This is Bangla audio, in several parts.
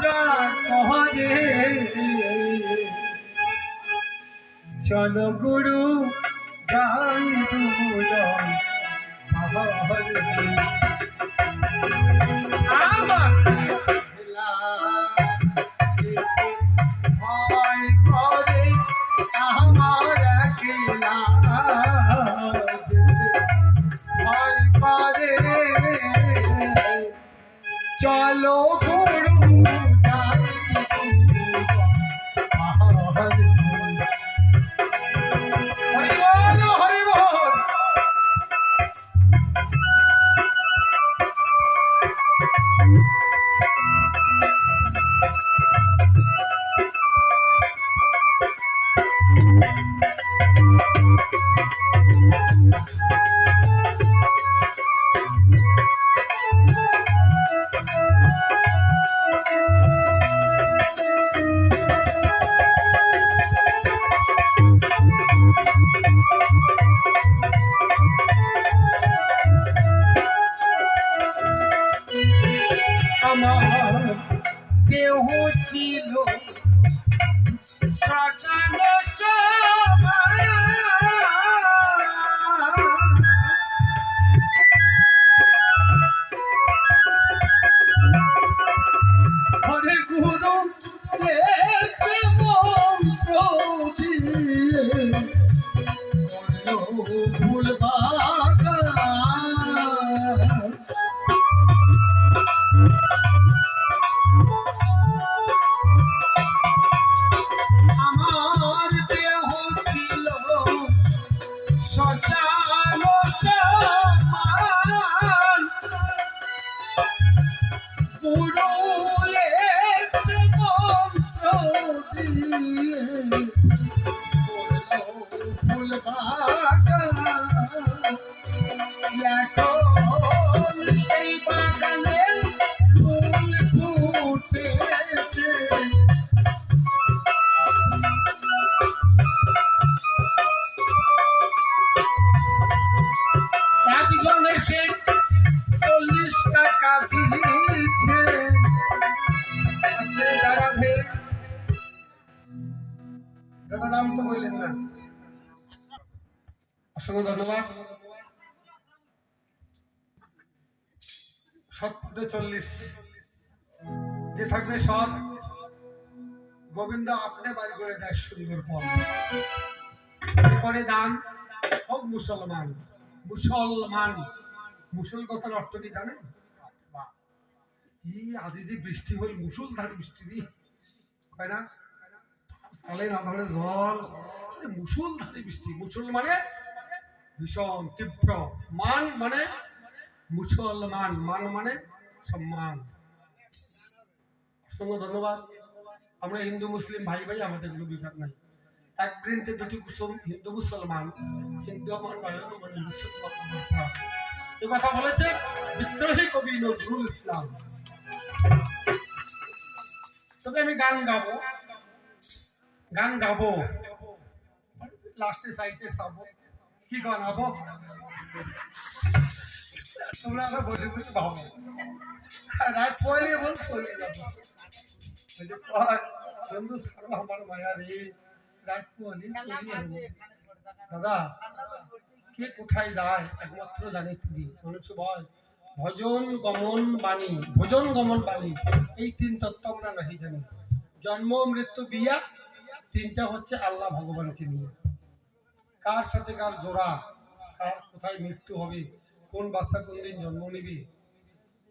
যা কহরে চলো গুরু গাই দুলন আমার ভয় করে আমার একলা ভয় করে চলো গুরু হরি বল আমার দেহ ছিল সাজানো হরে গুরু ভুল আমার দেহ ছিল সজানো সমান পুরো ফুল এই বাগানে ফুল ফুটেছে একজন এসে 40 টাকা দিয়েছে দাদা নাম তো বললেন না অসংখ্য ধন্যবাদ 40 যে থাকবে সব গোবিন্দ আপনি বাড়ি করে দেয় সুন্দর ফল এরপরে দান হোক মুসলমান মুসলমান মুসল কথার অর্থ কি জানেন আদি যে বৃষ্টি হল মুসলধারে বৃষ্টি হয় না তালে না ধরে জল মুসলধারে বৃষ্টি মুসল মানে ভীষণ তীব্র মান মানে মুসলমান মান মানে সম্মান অসংখ্য ধন্যবাদ আমরা হিন্দু মুসলিম ভাই ভাই আমাদের কোনো বিভাগ নাই এক বৃন্তে দুটি কুসুম হিন্দু মুসলমান হিন্দু আমার নয়ন মানে মুসলমান এ কথা বলেছে বিদ্রোহী কবি নজরুল ইসলাম তোকে আমি গান গাবো লাস্টে সাইডে সাবো কি গান গাবো তোমরা আবার বসে বসে ভাবো রাত পয়লে বল চলে যাবো বন্ধু সারো আমার মায়া রে রাত পয়লে দাদা কে কোথায় যায় একমাত্র জানে তুমি বলেছো বল ভজন গমন বাণী এই 3 তত্ত্ব আমরা নাহি জানি জন্ম মৃত্যু বিয়া 3টা হচ্ছে আল্লাহ ভগবানকে নিয়ে কার সাথে কার জোড়া কার কোথায় মৃত্যু হবে কোন বাচ্চা কোন দিন জন্ম নেবে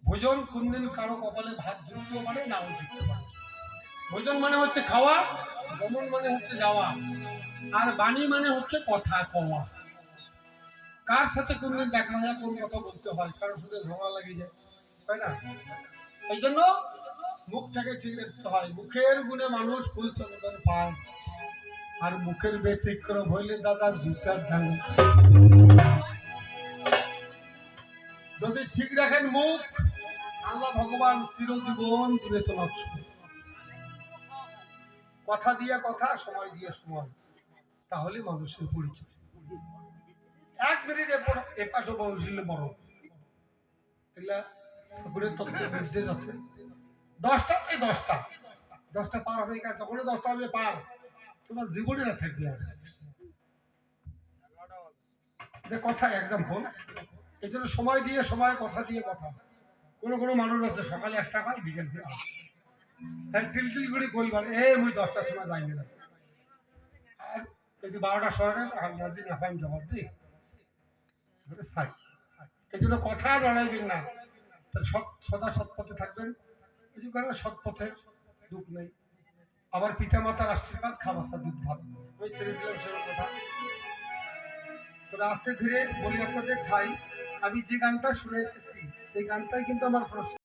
ভোজন কোন দিন কারো কপালে ভাত জুটতে পারে নাও জুটতে পারে ভোজন মানে হচ্ছে খাওয়া গমন মানে হচ্ছে যাওয়া আর বাণী মানে হচ্ছে কথা কওয়া কার সাথে কোন দিন দেখা হয় কোন কথা বলতে হয় কারোর সাথে ঝগড়া লাগে যায় তাই না এই জন্য মুখটাকে ঠিক রাখতে হয় মুখের গুণে মানুষ ফুল চন্দন পায় আর মুখের ব্যতিক্রম হইলে দাদা জুতার ধান যদি ঠিক রাখেন মুখ আল্লাহ ভগবান চিরজীবন দিবে তোমার কথা দিয়ে কথা সময় দিয়ে সময় তাহলে মানুষের পরিচয় 1 মিনিট এপাশ বসলে বড় এগুলা ঠাকুরের তত্ত্বের নির্দেশ আছে 10টাতেই 10টা পার হবে গেছে, যখনই 10টা হবে পার, তোমার জীবনে না থাকবে আর। যে কথা এক্সাম্পল, এই জন্য সময় দিয়ে সময়, কথা দিয়ে কথা। কোনো মানুষ আছে সকালে 1 টাকা, বিকেল ফিরে তাই টিলটিল করে কইবার মুই 10টার সময় যাইবে না, আর যদি 12টার সময় আমরা দিন আপাম জবাব দিই থাক। এই জন্য কথা লড়াইবেন না, সদা সৎ পথে থাকবেন। এই কারণে সৎ পথে দুঃখ নেই। আবার পিতা মাতার আশীর্বাদ, খাওয়া দুধ ভাত, ওই ছেড়ে দিলাম সেরকম কথা। তবে আস্তে ধীরে বলি আপনাদের, ঠাই আমি যে গানটা শুনে এসেছি এই গানটাই কিন্তু আমার প্রশ্ন।